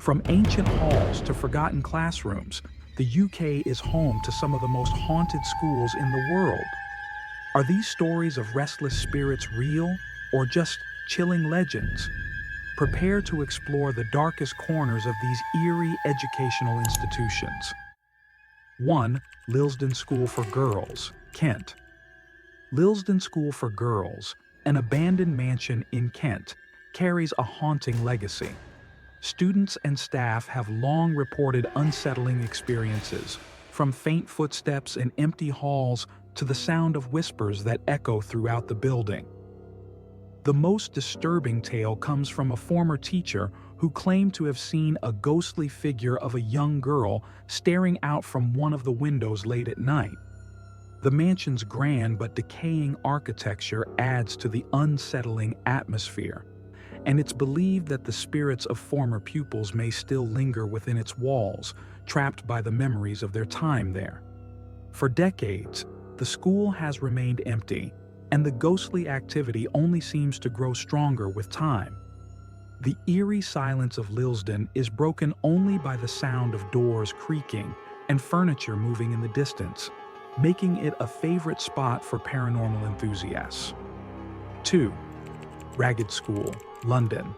From ancient halls to forgotten classrooms, the UK is home to some of the most haunted schools in the world. Are these stories of restless spirits real, or just chilling legends? Prepare to explore the darkest corners of these eerie educational institutions. 1. Lillesden School for Girls, Kent. Lillesden School for Girls, an abandoned mansion in Kent, carries a haunting legacy. Students and staff have long reported unsettling experiences, from faint footsteps in empty halls to the sound of whispers that echo throughout the building. The most disturbing tale comes from a former teacher who claimed to have seen a ghostly figure of a young girl staring out from one of the windows late at night. The mansion's grand but decaying architecture adds to the unsettling atmosphere, and it's believed that the spirits of former pupils may still linger within its walls, trapped by the memories of their time there. For decades, the school has remained empty, and the ghostly activity only seems to grow stronger with time. The eerie silence of Lillesden is broken only by the sound of doors creaking and furniture moving in the distance, making it a favorite spot for paranormal enthusiasts. 2. Ragged School, London.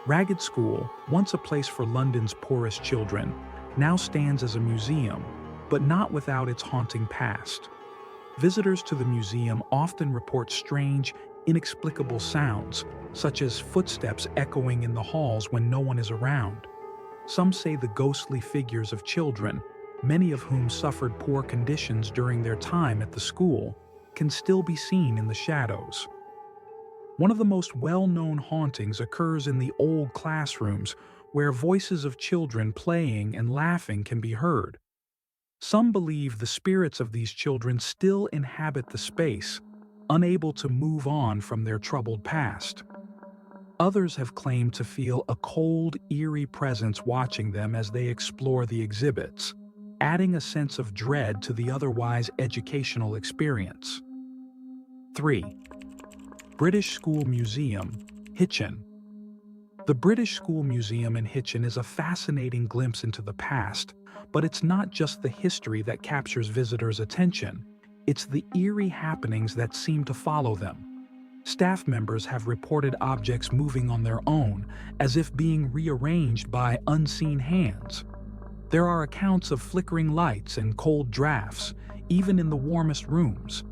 Ragged School, once a place for London's poorest children, now stands as a museum, but not without its haunting past. Visitors to the museum often report strange, inexplicable sounds, such as footsteps echoing in the halls when no one is around. Some say the ghostly figures of children, many of whom suffered poor conditions during their time at the school, can still be seen in the shadows. One of the most well-known hauntings occurs in the old classrooms, where voices of children playing and laughing can be heard. Some believe the spirits of these children still inhabit the space, unable to move on from their troubled past. Others have claimed to feel a cold, eerie presence watching them as they explore the exhibits, adding a sense of dread to the otherwise educational experience. 3. British School Museum, Hitchin. The British School Museum in Hitchin is a fascinating glimpse into the past, but it's not just the history that captures visitors' attention, it's the eerie happenings that seem to follow them. Staff members have reported objects moving on their own, as if being rearranged by unseen hands. There are accounts of flickering lights and cold drafts, even in the warmest rooms.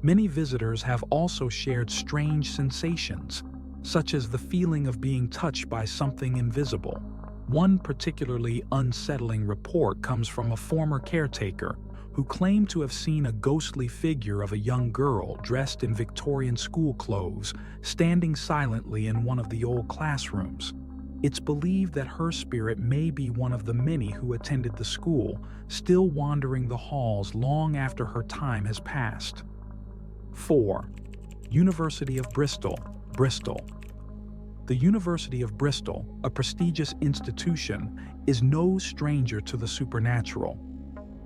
Many visitors have also shared strange sensations, such as the feeling of being touched by something invisible. One particularly unsettling report comes from a former caretaker who claimed to have seen a ghostly figure of a young girl dressed in Victorian school clothes standing silently in one of the old classrooms. It's believed that her spirit may be one of the many who attended the school, still wandering the halls long after her time has passed. 4. University of Bristol, Bristol. The University of Bristol, a prestigious institution, is no stranger to the supernatural.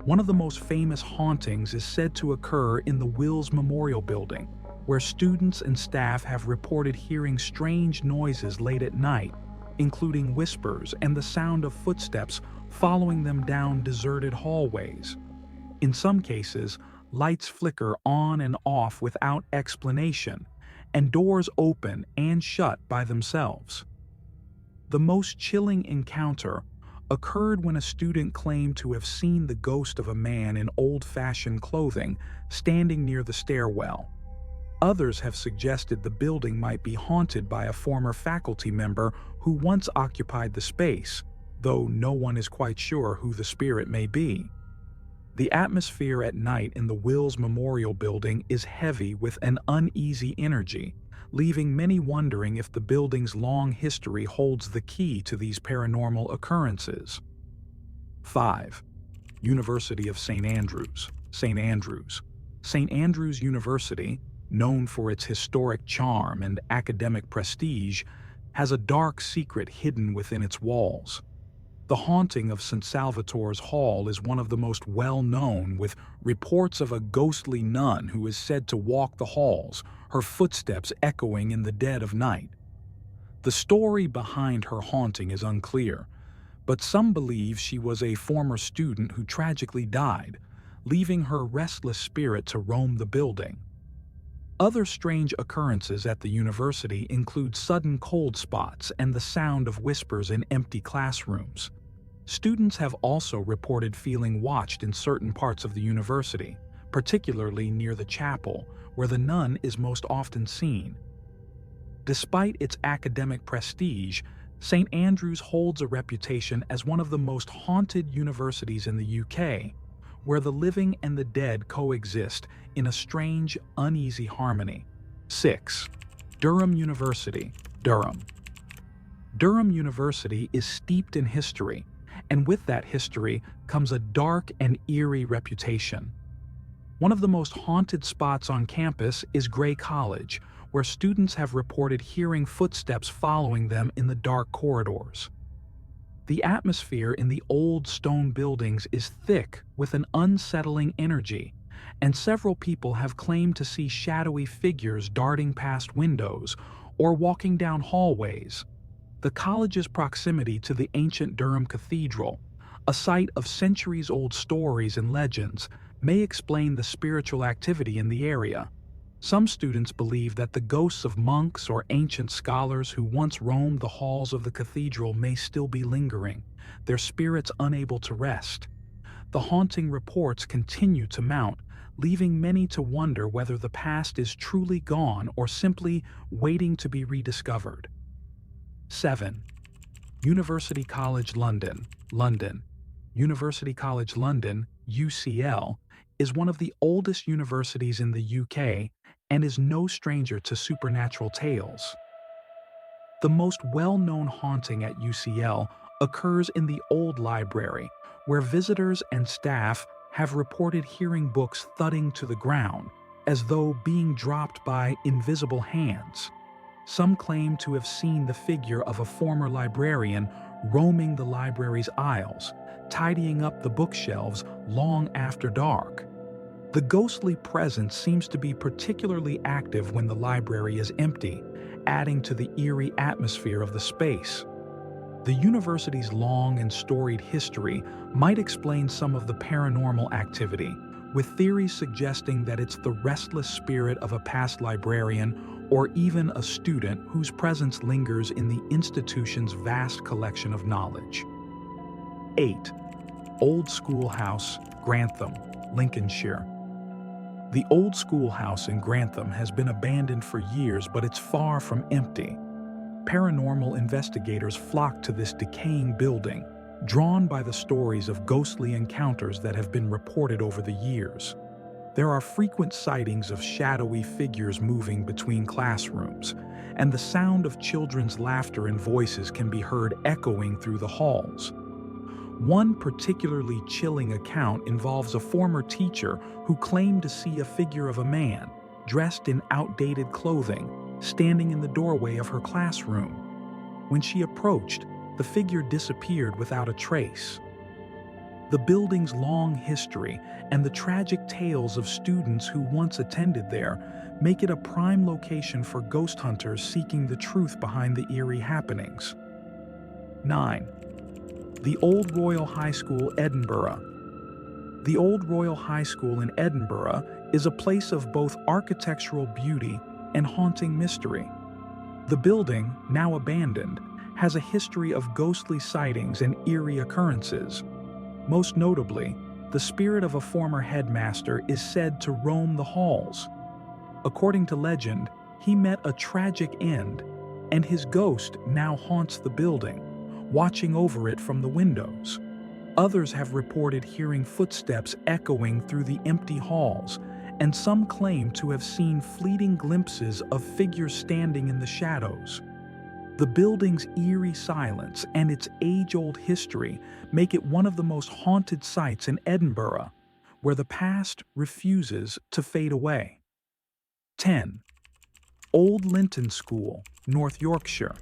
One of the most famous hauntings is said to occur in the Wills Memorial Building, where students and staff have reported hearing strange noises late at night, including whispers and the sound of footsteps following them down deserted hallways. In some cases, lights flicker on and off without explanation, and doors open and shut by themselves. The most chilling encounter occurred when a student claimed to have seen the ghost of a man in old-fashioned clothing standing near the stairwell. Others have suggested the building might be haunted by a former faculty member who once occupied the space, though no one is quite sure who the spirit may be. The atmosphere at night in the Wills Memorial Building is heavy with an uneasy energy, leaving many wondering if the building's long history holds the key to these paranormal occurrences. 5. University of St. Andrews, St. Andrews. St. Andrews University, known for its historic charm and academic prestige, has a dark secret hidden within its walls. The haunting of St. Salvator's Hall is one of the most well-known, with reports of a ghostly nun who is said to walk the halls, her footsteps echoing in the dead of night. The story behind her haunting is unclear, but some believe she was a former student who tragically died, leaving her restless spirit to roam the building. Other strange occurrences at the university include sudden cold spots and the sound of whispers in empty classrooms. Students have also reported feeling watched in certain parts of the university, particularly near the chapel, where the nun is most often seen. Despite its academic prestige, St. Andrews holds a reputation as one of the most haunted universities in the UK, where the living and the dead coexist in a strange, uneasy harmony. 6. Durham University, Durham. Durham University is steeped in history, and with that history comes a dark and eerie reputation. One of the most haunted spots on campus is Grey College, where students have reported hearing footsteps following them in the dark corridors. The atmosphere in the old stone buildings is thick with an unsettling energy, and several people have claimed to see shadowy figures darting past windows or walking down hallways. The college's proximity to the ancient Durham Cathedral, a site of centuries-old stories and legends, may explain the spiritual activity in the area. Some students believe that the ghosts of monks or ancient scholars who once roamed the halls of the cathedral may still be lingering, their spirits unable to rest. The haunting reports continue to mount, leaving many to wonder whether the past is truly gone or simply waiting to be rediscovered. 7. University College London, London. University College London, UCL, is one of the oldest universities in the UK and is no stranger to supernatural tales. The most well-known haunting at UCL occurs in the old library, where visitors and staff have reported hearing books thudding to the ground, as though being dropped by invisible hands. Some claim to have seen the figure of a former librarian roaming the library's aisles, tidying up the bookshelves long after dark. The ghostly presence seems to be particularly active when the library is empty, adding to the eerie atmosphere of the space. The university's long and storied history might explain some of the paranormal activity, with theories suggesting that it's the restless spirit of a past librarian or even a student whose presence lingers in the institution's vast collection of knowledge. 8. Old Schoolhouse, Grantham, Lincolnshire. The old schoolhouse in Grantham has been abandoned for years, but it's far from empty. Paranormal investigators flock to this decaying building, drawn by the stories of ghostly encounters that have been reported over the years. There are frequent sightings of shadowy figures moving between classrooms, and the sound of children's laughter and voices can be heard echoing through the halls. One particularly chilling account involves a former teacher who claimed to see a figure of a man, dressed in outdated clothing, standing in the doorway of her classroom. When she approached, the figure disappeared without a trace. The building's long history and the tragic tales of students who once attended there make it a prime location for ghost hunters seeking the truth behind the eerie happenings. 9. The Old Royal High School, Edinburgh. The Old Royal High School in Edinburgh is a place of both architectural beauty and haunting mystery. The building, now abandoned, has a history of ghostly sightings and eerie occurrences. Most notably, the spirit of a former headmaster is said to roam the halls. According to legend, he met a tragic end, and his ghost now haunts the building, watching over it from the windows. Others have reported hearing footsteps echoing through the empty halls, and some claim to have seen fleeting glimpses of figures standing in the shadows. The building's eerie silence and its age-old history make it one of the most haunted sites in Edinburgh, where the past refuses to fade away. 10. Old Linton School, North Yorkshire.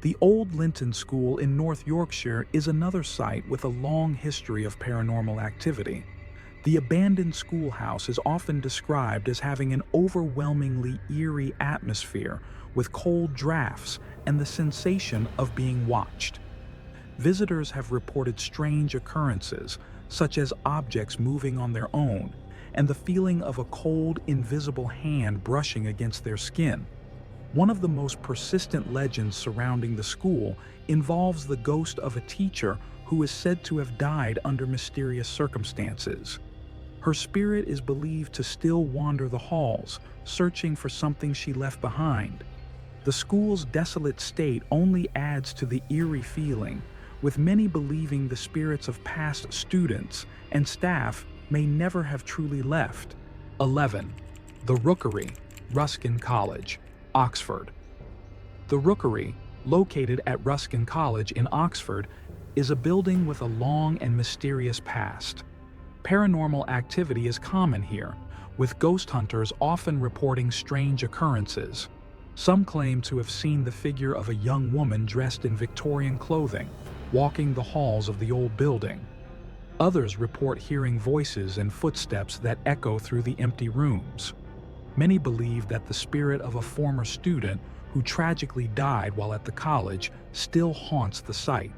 The Old Linton School in North Yorkshire is another site with a long history of paranormal activity. The abandoned schoolhouse is often described as having an overwhelmingly eerie atmosphere with cold drafts and the sensation of being watched. Visitors have reported strange occurrences, such as objects moving on their own, and the feeling of a cold, invisible hand brushing against their skin. One of the most persistent legends surrounding the school involves the ghost of a teacher who is said to have died under mysterious circumstances. Her spirit is believed to still wander the halls, searching for something she left behind. The school's desolate state only adds to the eerie feeling, with many believing the spirits of past students and staff may never have truly left. 11. The Rookery, Ruskin College, Oxford. The Rookery, located at Ruskin College in Oxford, is a building with a long and mysterious past. Paranormal activity is common here, with ghost hunters often reporting strange occurrences. Some claim to have seen the figure of a young woman dressed in Victorian clothing, walking the halls of the old building. Others report hearing voices and footsteps that echo through the empty rooms. Many believe that the spirit of a former student who tragically died while at the college still haunts the site.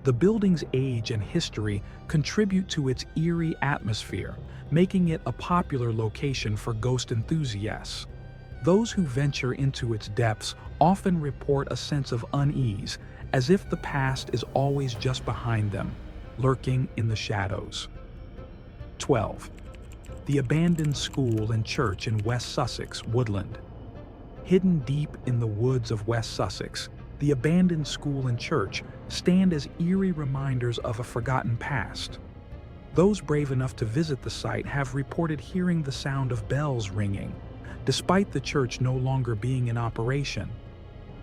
The building's age and history contribute to its eerie atmosphere, making it a popular location for ghost enthusiasts. Those who venture into its depths often report a sense of unease, as if the past is always just behind them, lurking in the shadows. 12. The abandoned school and church in West Sussex, Woodland. Hidden deep in the woods of West Sussex, the abandoned school and church stand as eerie reminders of a forgotten past. Those brave enough to visit the site have reported hearing the sound of bells ringing, despite the church no longer being in operation.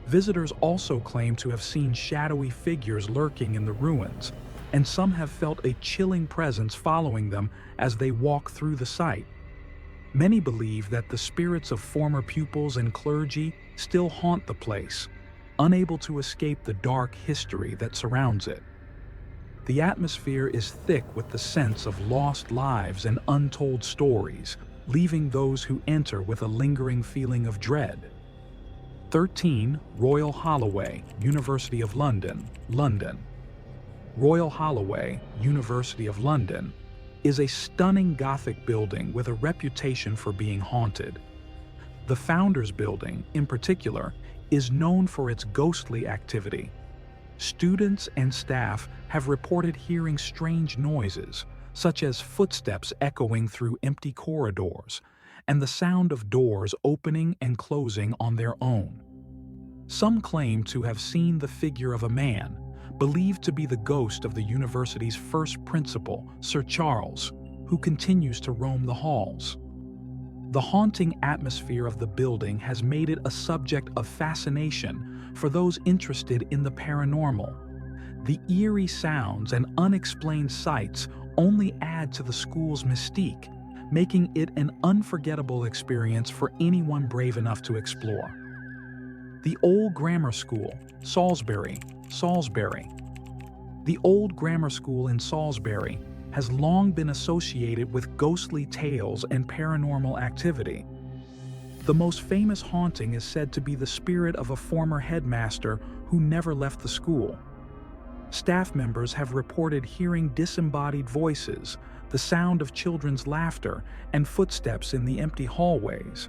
Visitors also claim to have seen shadowy figures lurking in the ruins, and some have felt a chilling presence following them as they walk through the site. Many believe that the spirits of former pupils and clergy still haunt the place, unable to escape the dark history that surrounds it. The atmosphere is thick with the sense of lost lives and untold stories, leaving those who enter with a lingering feeling of dread. 13. Royal Holloway, University of London, London. Royal Holloway, University of London, is a stunning Gothic building with a reputation for being haunted. The Founders Building, in particular, is known for its ghostly activity. Students and staff have reported hearing strange noises, such as footsteps echoing through empty corridors, and the sound of doors opening and closing on their own. Some claim to have seen the figure of a man, believed to be the ghost of the university's first principal, Sir Charles, who continues to roam the halls. The haunting atmosphere of the building has made it a subject of fascination for those interested in the paranormal. The eerie sounds and unexplained sights only add to the school's mystique, making it an unforgettable experience for anyone brave enough to explore. The Old Grammar School, Salisbury, Salisbury. The Old Grammar School in Salisbury has long been associated with ghostly tales and paranormal activity. The most famous haunting is said to be the spirit of a former headmaster who never left the school. Staff members have reported hearing disembodied voices, the sound of children's laughter, and footsteps in the empty hallways.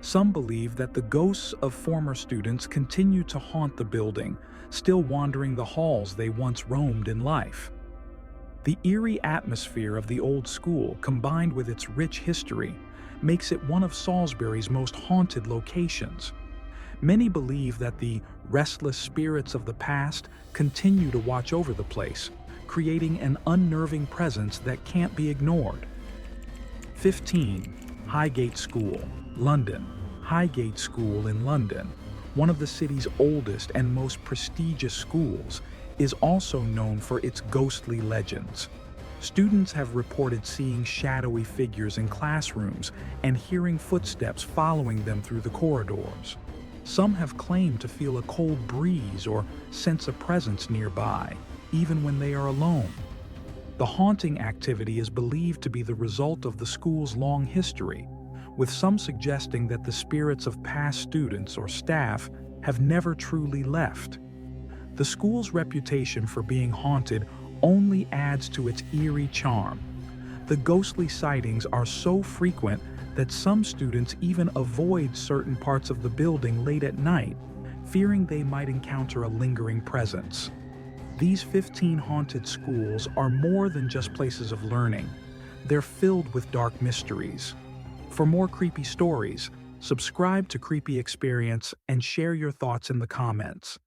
Some believe that the ghosts of former students continue to haunt the building, still wandering the halls they once roamed in life. The eerie atmosphere of the old school, combined with its rich history, makes it one of Salisbury's most haunted locations. Many believe that the restless spirits of the past continue to watch over the place, creating an unnerving presence that can't be ignored. 15. Highgate School, London. Highgate School in London, one of the city's oldest and most prestigious schools, is also known for its ghostly legends. Students have reported seeing shadowy figures in classrooms and hearing footsteps following them through the corridors. Some have claimed to feel a cold breeze or sense a presence nearby, even when they are alone. The haunting activity is believed to be the result of the school's long history, with some suggesting that the spirits of past students or staff have never truly left. The school's reputation for being haunted only adds to its eerie charm. The ghostly sightings are so frequent that some students even avoid certain parts of the building late at night, fearing they might encounter a lingering presence. These 15 haunted schools are more than just places of learning. They're filled with dark mysteries. For more creepy stories, subscribe to Creepy Experience and share your thoughts in the comments.